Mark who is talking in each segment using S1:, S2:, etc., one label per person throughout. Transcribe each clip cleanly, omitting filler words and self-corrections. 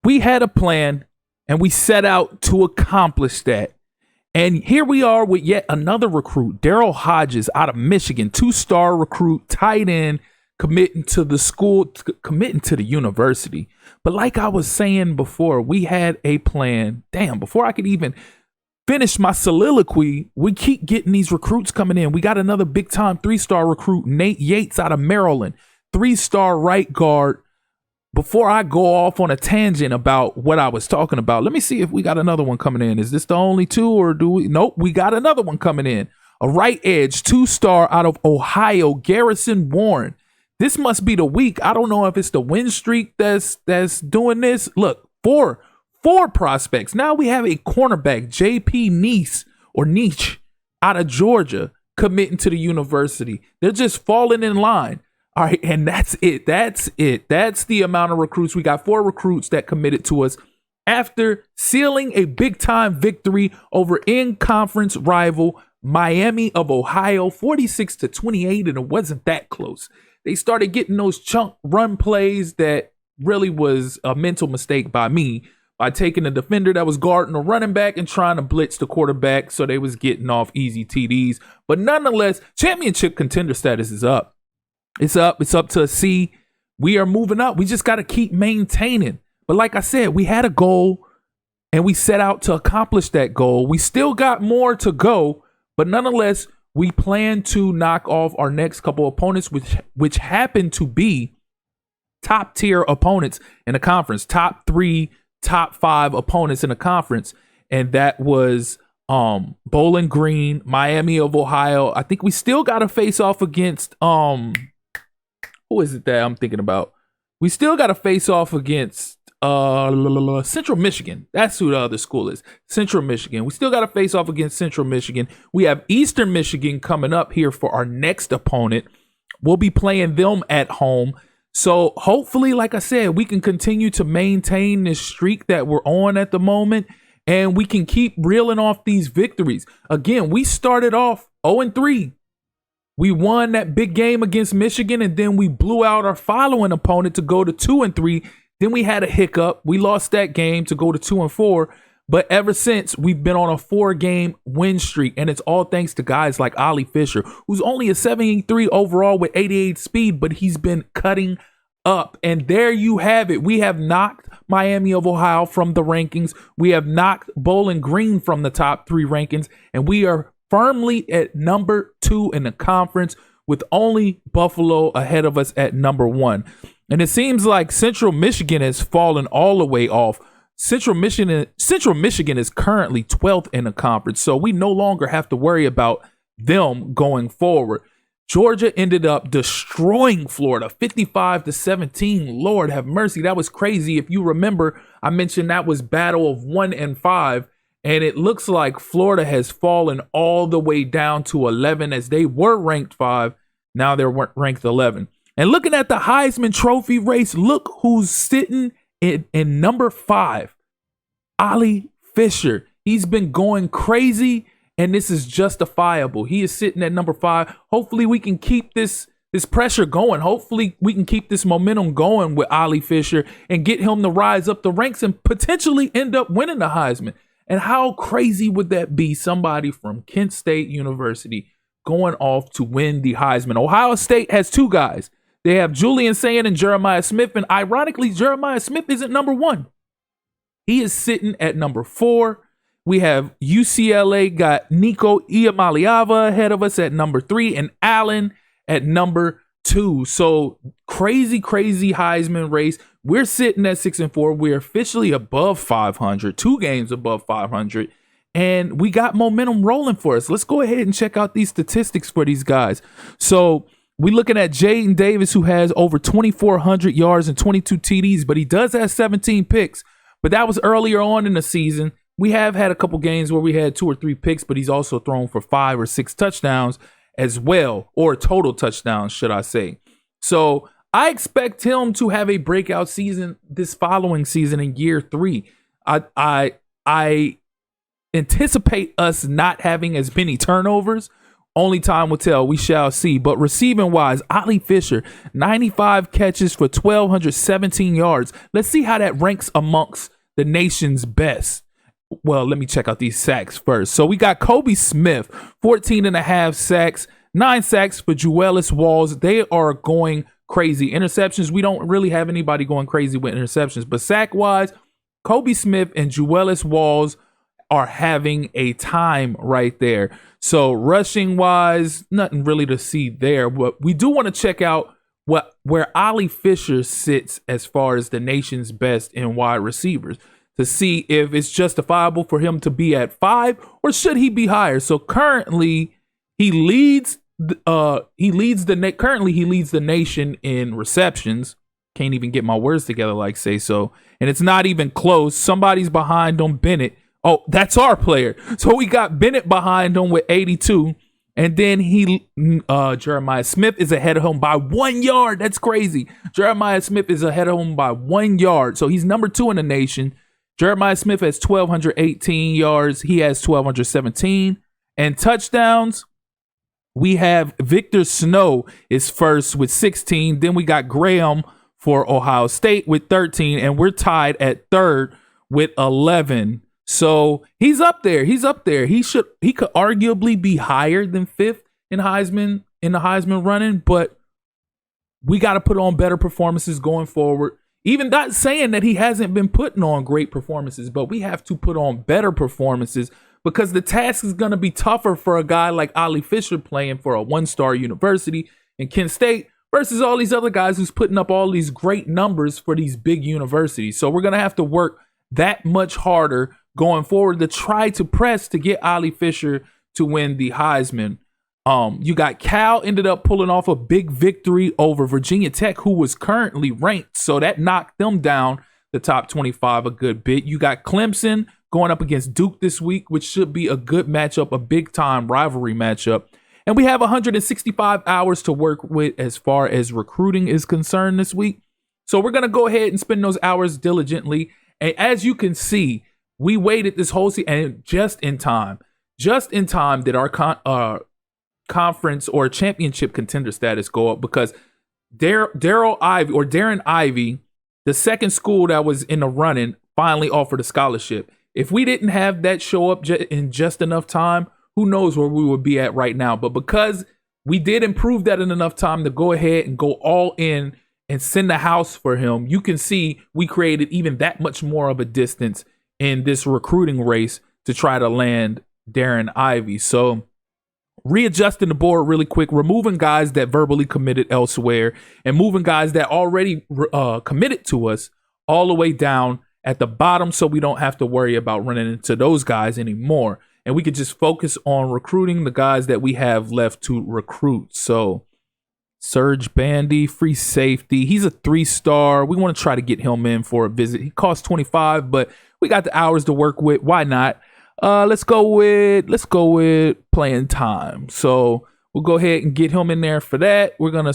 S1: we had a plan and we set out to accomplish that. And here we are with yet another recruit, Daryl Hodges out of Michigan, 2-star recruit, tight end, committing to the school, committing to the university. But like I was saying before, we had a plan. Damn, before I could even finish my soliloquy, we keep getting these recruits coming in. We got another big time 3-star recruit, Nate Yates out of Maryland, 3-star right guard. Before I go off on a tangent about what I was talking about, let me see if we got another one coming in. Is this the only two, or do we? Nope, we got another one coming in. A right edge, 2-star out of Ohio, Garrison Warren. This must be the week. I don't know if it's the win streak that's doing this. Look, four prospects. Now we have a cornerback, JP Niche out of Georgia, committing to the university. They're just falling in line. All right, and that's it. That's the amount of recruits. We got 4 recruits that committed to us after sealing a big-time victory over in-conference rival Miami of Ohio, 46-28, and it wasn't that close. They started getting those chunk run plays that really was a mental mistake by me, by taking a defender that was guarding a running back and trying to blitz the quarterback, so they was getting off easy TDs. But nonetheless, championship contender status is up. It's up to a C. We are moving up. We just got to keep maintaining. But like I said, we had a goal and we set out to accomplish that goal. We still got more to go, but nonetheless, we plan to knock off our next couple opponents, which happen to be top tier opponents in the conference, top 3, top 5 opponents in the conference. And that was Bowling Green, Miami of Ohio. I think we still got to face off against who is it that I'm thinking about? We still got to face off against Central Michigan. That's who the other school is. Central Michigan. We still got to face off against Central Michigan. We have Eastern Michigan coming up here for our next opponent. We'll be playing them at home. So hopefully, like I said, we can continue to maintain this streak that we're on at the moment, and we can keep reeling off these victories. Again, we started off 0-3. We won that big game against Michigan, and then we blew out our following opponent to go to 2-3. Then we had a hiccup. We lost that game to go to 2-4. But ever since, we've been on a 4-game win streak, and it's all thanks to guys like Ollie Fisher, who's only a 73 overall with 88 speed, but he's been cutting up. And there you have it. We have knocked Miami of Ohio from the rankings. We have knocked Bowling Green from the top 3 rankings, and we are firmly at number 2 in the conference, with only Buffalo ahead of us at number 1. And it seems like Central Michigan has fallen all the way off. Central Michigan is currently 12th in the conference, so we no longer have to worry about them going forward. Georgia ended up destroying Florida 55-17. Lord have mercy. That was crazy. If you remember, I mentioned that was battle of 1 and 5. And it looks like Florida has fallen all the way down to 11, as they were ranked 5. Now they're ranked 11. And looking at the Heisman Trophy race, look who's sitting in number 5. Ollie Fisher. He's been going crazy, and this is justifiable. He is sitting at number 5. Hopefully we can keep this pressure going. Hopefully we can keep this momentum going with Ollie Fisher and get him to rise up the ranks and potentially end up winning the Heisman. And how crazy would that be? Somebody from Kent State University going off to win the Heisman. Ohio State has 2 guys. They have Julian Sayin and Jeremiah Smith. And ironically, Jeremiah Smith isn't number 1. He is sitting at number 4. We have UCLA got Nico Iamaleava ahead of us at number 3 and Allen at number 2. So crazy Heisman race. We're sitting at 6-4. We're officially above 500, 2 games above 500, and we got momentum rolling for us. Let's go ahead and check out these statistics for these guys. So we're looking at Jaden Davis, who has over 2,400 yards and 22 TDs, but he does have 17 picks. But that was earlier on in the season. We have had a couple games where we had 2 or 3 picks, but he's also thrown for 5 or 6 touchdowns as well, or total touchdowns, should I say. So I expect him to have a breakout season this following season in year 3. I anticipate us not having as many turnovers Only time will tell. We shall see. But receiving wise, Ali Fisher, 95 catches for 1,217 yards. Let's see how that ranks amongst the nation's best. Well, let me check out these sacks first. So we got Kobe Smith, 14 and a half sacks, 9 sacks for Juelis Walls. They are going crazy. Interceptions, we don't really have anybody going crazy with interceptions. But sack-wise, Kobe Smith and Juelis Walls are having a time right there. So rushing-wise, nothing really to see there. But we do want to check out where Ali Fisher sits as far as the nation's best in wide receivers, to see if it's justifiable for him to be at 5 or should he be higher. So currently he leads the nation in receptions. Can't even get my words together like say so. And it's not even close. Somebody's behind him, Bennett. Oh, that's our player. So we got Bennett behind him with 82. And then Jeremiah Smith is ahead of him by 1 yard. That's crazy. Jeremiah Smith is ahead of him by 1 yard. So he's number 2 in the nation. Jeremiah Smith has 1,218 yards. He has 1,217. And touchdowns, we have Victor Snow is first with 16. Then we got Graham for Ohio State with 13. And we're tied at third with 11. So he's up there. He could arguably be higher than 5th in the Heisman running, but we got to put on better performances going forward. Even not saying that he hasn't been putting on great performances, but we have to put on better performances because the task is going to be tougher for a guy like Ali Fisher playing for a 1-star university in Kent State versus all these other guys who's putting up all these great numbers for these big universities. So we're going to have to work that much harder going forward to try to press to get Ali Fisher to win the Heisman. You got Cal ended up pulling off a big victory over Virginia Tech, who was currently ranked. So that knocked them down the top 25 a good bit. You got Clemson going up against Duke this week, which should be a good matchup, a big time rivalry matchup. And we have 165 hours to work with as far as recruiting is concerned this week. So we're going to go ahead and spend those hours diligently. And as you can see, we waited this whole season and just in time did our conference or championship contender status go up because Darren Ivey, the second school that was in the running, finally offered a scholarship. If we didn't have that show up in just enough time, who knows where we would be at right now. But because we did improve that in enough time to go ahead and go all in and send the house for him, you can see we created even that much more of a distance in this recruiting race to try to land Darren Ivey. So readjusting the board really quick, removing guys that verbally committed elsewhere and moving guys that already committed to us all the way down at the bottom so we don't have to worry about running into those guys anymore. And we could just focus on recruiting the guys that we have left to recruit. So Serge Bandy, free safety. He's a 3-star. We want to try to get him in for a visit. He costs 25, but we got the hours to work with. Why not? Let's go with playing time. So we'll go ahead and get him in there for that. We're gonna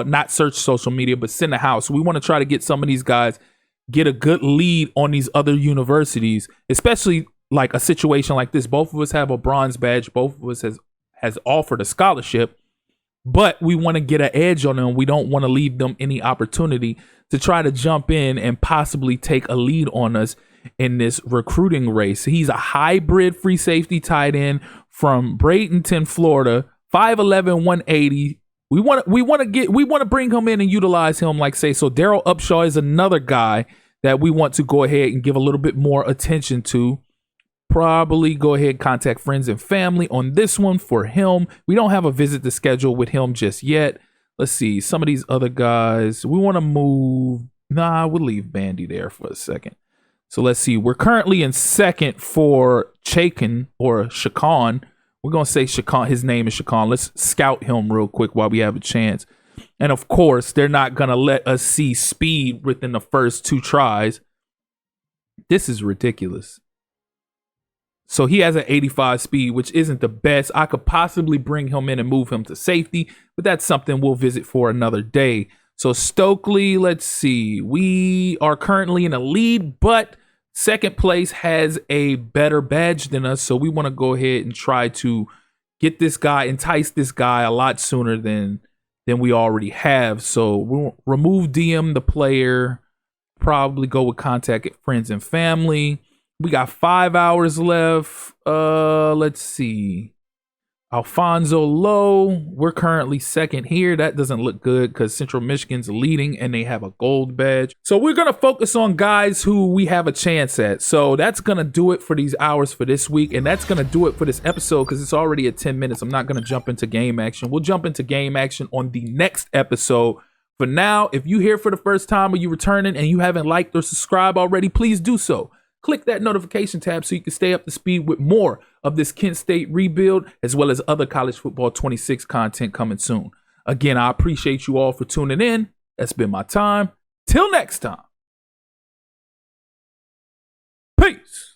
S1: not search social media, but send a house. We want to try to get some of these guys get a good lead on these other universities, especially like a situation like this. Both of us have a bronze badge. Both of us has offered a scholarship, but we want to get an edge on them. We don't want to leave them any opportunity to try to jump in and possibly take a lead on us in this recruiting race. He's a hybrid free safety tight end from Bradenton, Florida, 5'11", 180. We want to bring him in and utilize him like say. So Daryl Upshaw is another guy that we want to go ahead and give a little bit more attention to. Probably go ahead and contact friends and family on this one for him. We don't have a visit to schedule with him just yet. Let's see. Some of these other guys, we want to move. Nah, we'll leave Bandy there for a second. So let's see. We're currently in second for Chacon or Chacon. We're going to say Chacon. His name is Chacon. Let's scout him real quick while we have a chance. And of course, they're not going to let us see speed within the first 2 tries. This is ridiculous. So he has an 85 speed, which isn't the best. I could possibly bring him in and move him to safety, but that's something we'll visit for another day. So Stokely, let's see. We are currently in a lead, but second place has a better badge than us. So we want to go ahead and try to get this guy, entice this guy a lot sooner than we already have. So we'll remove DM the player, probably go with contact friends and family. We got 5 hours left. Let's see. Alfonso Lowe, we're currently second here. That doesn't look good because Central Michigan's leading and they have a gold badge. So we're going to focus on guys who we have a chance at. So that's going to do it for these hours for this week. And that's going to do it for this episode because it's already at 10 minutes. I'm not going to jump into game action. We'll jump into game action on the next episode. For now, if you're here for the first time or you're returning and you haven't liked or subscribed already, please do so. Click that notification tab so you can stay up to speed with more of this Kent State rebuild, as well as other college football 26 content coming soon. Again, I appreciate you all for tuning in. That's been my time. Till next time. Peace.